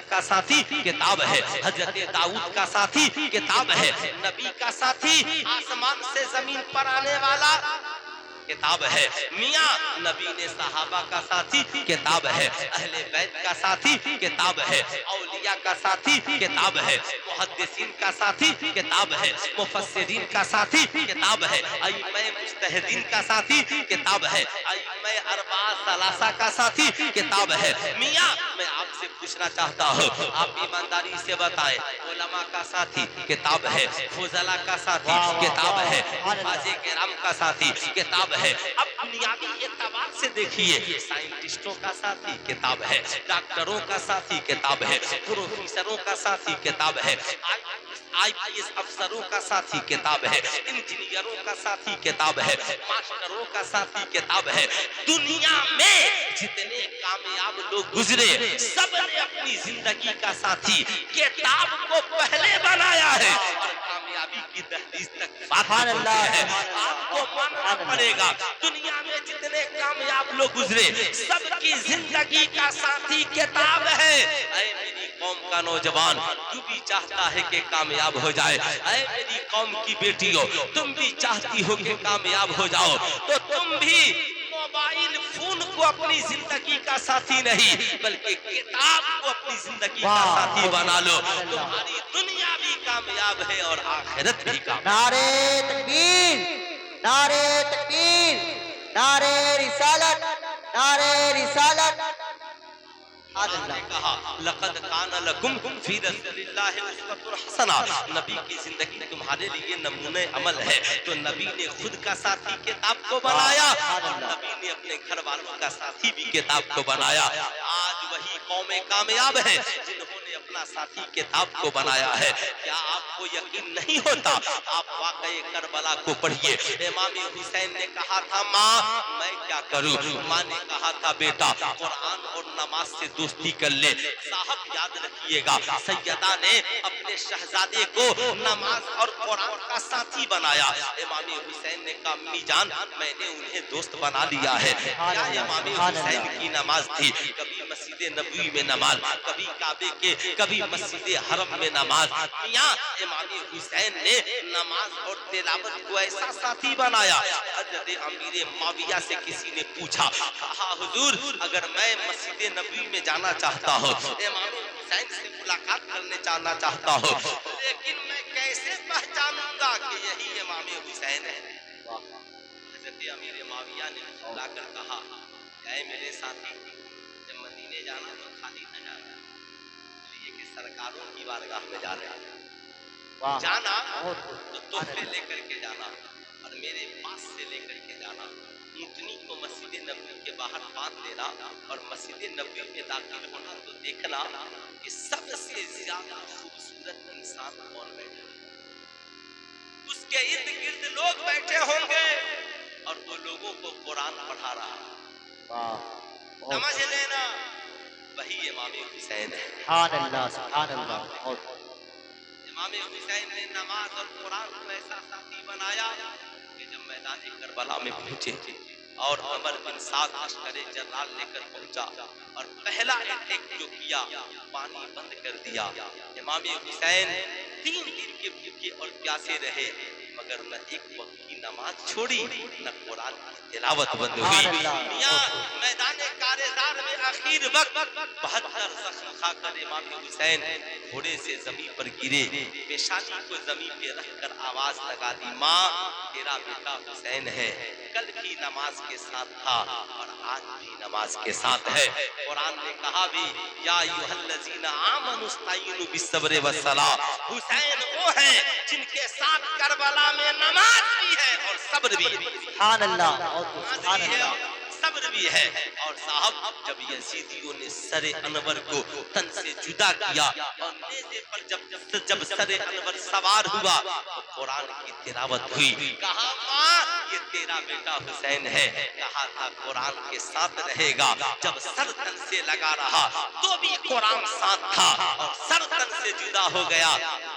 का साथी किताब है, हजरत दाऊद का साथी किताब है, नबी का साथी आसमान से जमीन पर आने वाला किताब है, मियाँ नबी ने सहाबा का साथी किताब है, अहले बैत का साथी किताब है, औलिया का साथी किताब है, मुहद्दिसीन का साथी किताब है, मुफस्सिरीन का साथी किताब है, अइम्मा मुज्तहिदीन का साथी किताब है, अइम्मा अरबा सलासा का साथी किताब है। मियाँ मैं आपसे पूछना चाहता हूँ, आप ईमानदारी से बताएं, उलमा का साथी किताब है, फुजला का साथी किताब है, बाजे किराम का साथी किताब है। अब दुनियावी एतबार से देखिए, साइंटिस्टों का साथी किताब है, डॉक्टरों का साथी किताब है, प्रोफेसरों का साथी किताब है, IPS अफसरों का साथी किताब है, इंजीनियरों का साथी किताब है, मास्टरों का साथी किताब है। दुनिया में जितने कामयाब लोग गुजरे, सबने अपनी जिंदगी का साथी किताब को पहले बनाया है और कामयाबी की दहलीज तक पहुंचे हैं। आपको मानना पड़ेगा, दुनिया में जितने कामयाब लोग गुजरे, सबकी जिंदगी का साथी किताब है। ऐ मेरी कौम का नौजवान, तू भी चाहता है कि कामयाब हो जाए। ऐ मेरी कौम की बेटियों, तुम भी चाहती हो कि कामयाब हो जाओ, तो तुम भी मोबाइल फोन को अपनी जिंदगी का साथी नहीं, बल्कि किताब को अपनी जिंदगी का साथी बना लो। तुम्हारी दुनिया भी कामयाब है और आखिरत भी कामयाब। नारे तकबीर, नारे तकबीर, नारे रिसालत, नारे रिसालत। ने कहा लक़द कान लकुम फी रसूलिल्लाहि उस्वतुन हसना, नबी की जिंदगी तुम्हारे लिए नमूने अमल है। तो नबी ने खुद का साथी किताब को बनाया और नबी ने अपने घर वालों का साथी भी किताब को बनाया। आज वही कौमें कामयाब है जिन्होंने अपना साथी किताब को बनाया है। क्या आपको यकीन नहीं होता? आप वाक़ये करबला को पढ़िए। इमाम हुसैन ने कहा था, माँ मैं क्या करूं? माँ ने कहा था, बेटा कुरान और नमाज से दोस्ती कर ले। साहब याद रखिएगा, सैयदा ने अपने शहजादे को नमाज और कुरान का साथी बनाया। इमाम हुसैन ने कहा, अम्मी जान मैंने उन्हें दोस्त बना लिया है। क्या इमाम हुसैन की नमाज थी? कभी मस्जिद नबवी में नमाज, कभी काबे के, कभी मस्जिद हरम में नमाज। यहाँ इमाम हुसैन ने नमाज और तिलावत को ऐसा साथी बनाया। हजरत अमीर माविया से किसी ने पूछा, कहा हुजूर अगर मैं मस्जिद नबवी में जाना चाहता हूँ, इमाम हुसैन से मुलाकात करने जाना चाहता हूँ, लेकिन मैं कैसे पहचानूंगा कि यही इमाम हुसैन है? हजरत अमीर माविया ने बुलाकर कहा, ऐ मेरे साथी, जब मदीने जाना तो खाली न जाना, इसलिए कि सरकारों की बारगाह में जा रहे हैं। जाना तो तोहफे लेकर के जाना और मेरे पास से लेकर के जाना। ऊँटनी को मस्जिद नबवी के बाहर बांध देना और मस्जिद नबवी में दाखिल होना तो देखना कि सबसे ज्यादा खूबसूरत इंसान कौन बैठा है। उसके इर्द गिर्द लोग बैठे होंगे और वो लोगों को कुरान पढ़ा रहा। समझ लेना वही इमाम हुसैन है। सुभान अल्लाह, सुभान अल्लाह। इमाम हुसैन ने नमाज और कुरान को ऐसा साथी बनाया कि जब मैदान करबला में पहुंचे और अमर बिन साद लश्कर जर्राल लेकर पहुंचा और पहला अटैक जो किया, पानी बंद कर दिया। इमाम हुसैन 3 दिन के भूखे और प्यासे रहे, मगर न एक वक्त की नमाज छोड़ी, न कुरान की तिलावत बंद हुई। यहाँ मैदान कारेदार में आखिर वक्त 72 जख्म खाकर इमाम हुसैन घोड़े से जमीन पर गिरे, पेशानी को जमीन पे रखकर आवाज लगा दी, माँ तेरा बेटा हुसैन है, कल भी नमाज के साथ था और आज भी नमाज के साथ है। कुरान ने कहा भी, या अय्युहल्लज़ीना आमनुस्तईनु बिस्सब्रि वस्सलाह, हुसैन वो है जिनके साथ करबला में नमाज भी है और सब्र भी है। सुभान अल्लाह, सुभान अल्लाह। सब्र भी है। और साहब जब यजीदियों ने सरे अनवर को तन से जुदा किया और नेज़े पर जब सरे अनवर सवार हुआ तो कुरान की तिलावत हुई। कहा, माँ ये तेरा बेटा हुसैन है। कहा था कुरान के साथ रहेगा। जब सर तन से लगा रहा तो भी कुरान साथ था और सर तन से जुदा हो गया,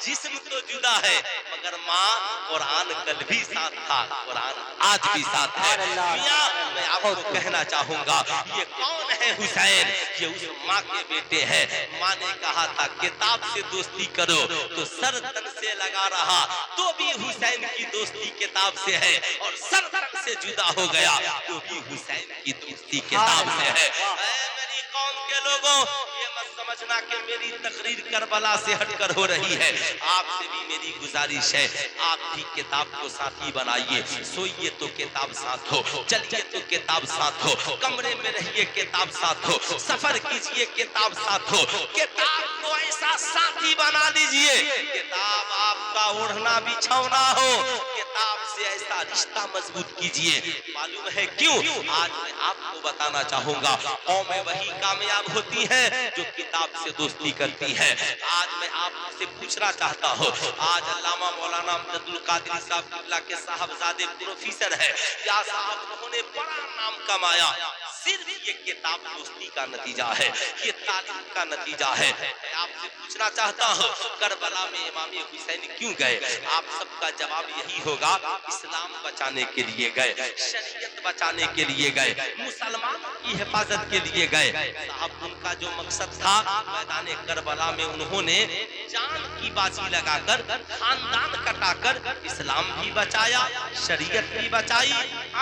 जिस्म तो जुदा है मगर माँ कुरान कल भी साथ था, कुरान आज भी साथ है। मियां मैं आपको कहना चाहूंगा ये कौन है हुसैन, ये उस माँ के बेटे हैं। माँ ने कहा था किताब से दोस्ती करो तो सर तन से लगा रहा, तो भी हुसैन की दोस्ती किताब से है, और सर तन से जुदा हो गया तो भी हुसैन की दोस्ती किताब से है। मेरी कौम के लोगों ये मत समझना कि मेरी तकरीर करबला से हटकर हो रही है। आपसे भी मेरी गुजारिश है आप भी किताब को साथी बनाइए। सोइए तो किताब साथ हो, चलिए तो किताब साथ हो, कमरे में रहिए किताब साथ हो, सफर कीजिए किताब साथ हो। किताब को ऐसा साथी बना लीजिए किताब आपका ओढ़ना बिछौना हो, किताब से ऐसा रिश्ता मजबूत कीजिए। मालूम है क्यों? आज मैं आपको बताना चाहूंगा कौमें वही कामयाब होती हैं जो किताब से दोस्ती करती है। आज मैं आपसे पूछना चाहता हूँ, आज अल्लामा मौलाना अब्दुल कादिर साहब किबला के साहबजादे प्रोफेसर है या साहब, उन्होंने बड़ा नाम कमाया सिर्फ ये किताब दोस्ती का नतीजा है, ये तालीम का नतीजा है। मैं आपसे पूछना चाहता हूँ करबला में इमाम हुसैन क्यों गए? आप सबका जवाब यही होगा इस्लाम बचाने के लिए गए, शरीयत बचाने के लिए गए, मुसलमानों की हिफाजत के लिए गए। साहब उनका जो मकसद था मैदान करबला में उन्होंने जान की बाजी लगाकर खानदान कटाकर इस्लाम भी बचाया, शरीयत भी बचाई,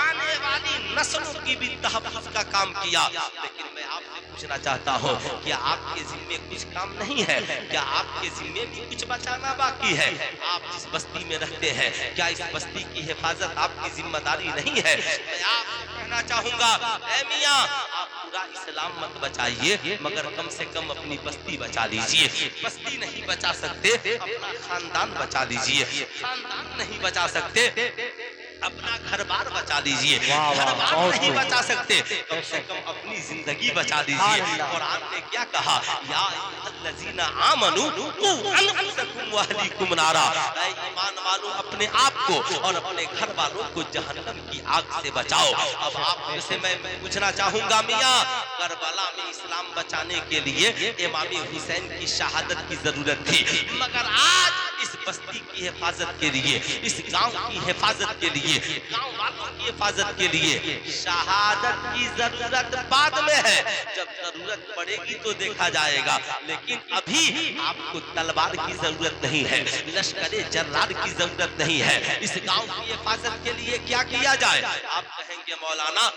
आने वाली नस्लों की भी तहफ्फुज़ का काम किया। लेकिन मैं आपसे पूछना चाहता हूँ क्या आपके जिम्मे कुछ काम नहीं है? क्या आपके जिम्मे भी कुछ बचाना बाकी है? आप जिस बस्ती में रहते हैं क्या इस बस्ती की हिफाजत आपकी जिम्मेदारी नहीं है? मैं आपसे कहना चाहूंगा ऐ मियां आप पूरा इस्लाम मत बचाइए मगर कम से कम अपनी बस्ती बचा लीजिए। बस्ती नहीं बचा सकते अपना खानदान बचा लीजिए, खानदान नहीं बचा सकते अपना घर बार बचा लीजिए, घर बार नहीं बचा सकते कम से कम अपनी जिंदगी बचा लीजिए। कुरान ने क्या कहा? या अय्युहल्लज़ीना आमनू कू अनफुसकुम व अहलीकुम नारा, ऐ ईमान वालों अपने आप को और अपने घर वालों को जहन्नम की आग से बचाओ। अब आपसे मैं पूछना चाहूंगा मियां करबला में इस्लाम बचाने के लिए इमाम हुसैन की शहादत की जरूरत थी, मगर आज इस बस्ती की हिफाजत के लिए, इस गांव की हिफाजत के लिए, गांव वालों की हिफाजत के लिए शहादत की जरूरत बाद में है। जब जरूरत पड़ेगी तो देखा जाएगा, लेकिन अभी आपको तलवार की जरूरत नहीं है, लश्करे जर्राद की जरूरत नहीं है। इस गांव की हिफाजत के लिए क्या किया जाए? आप कहेंगे मौलाना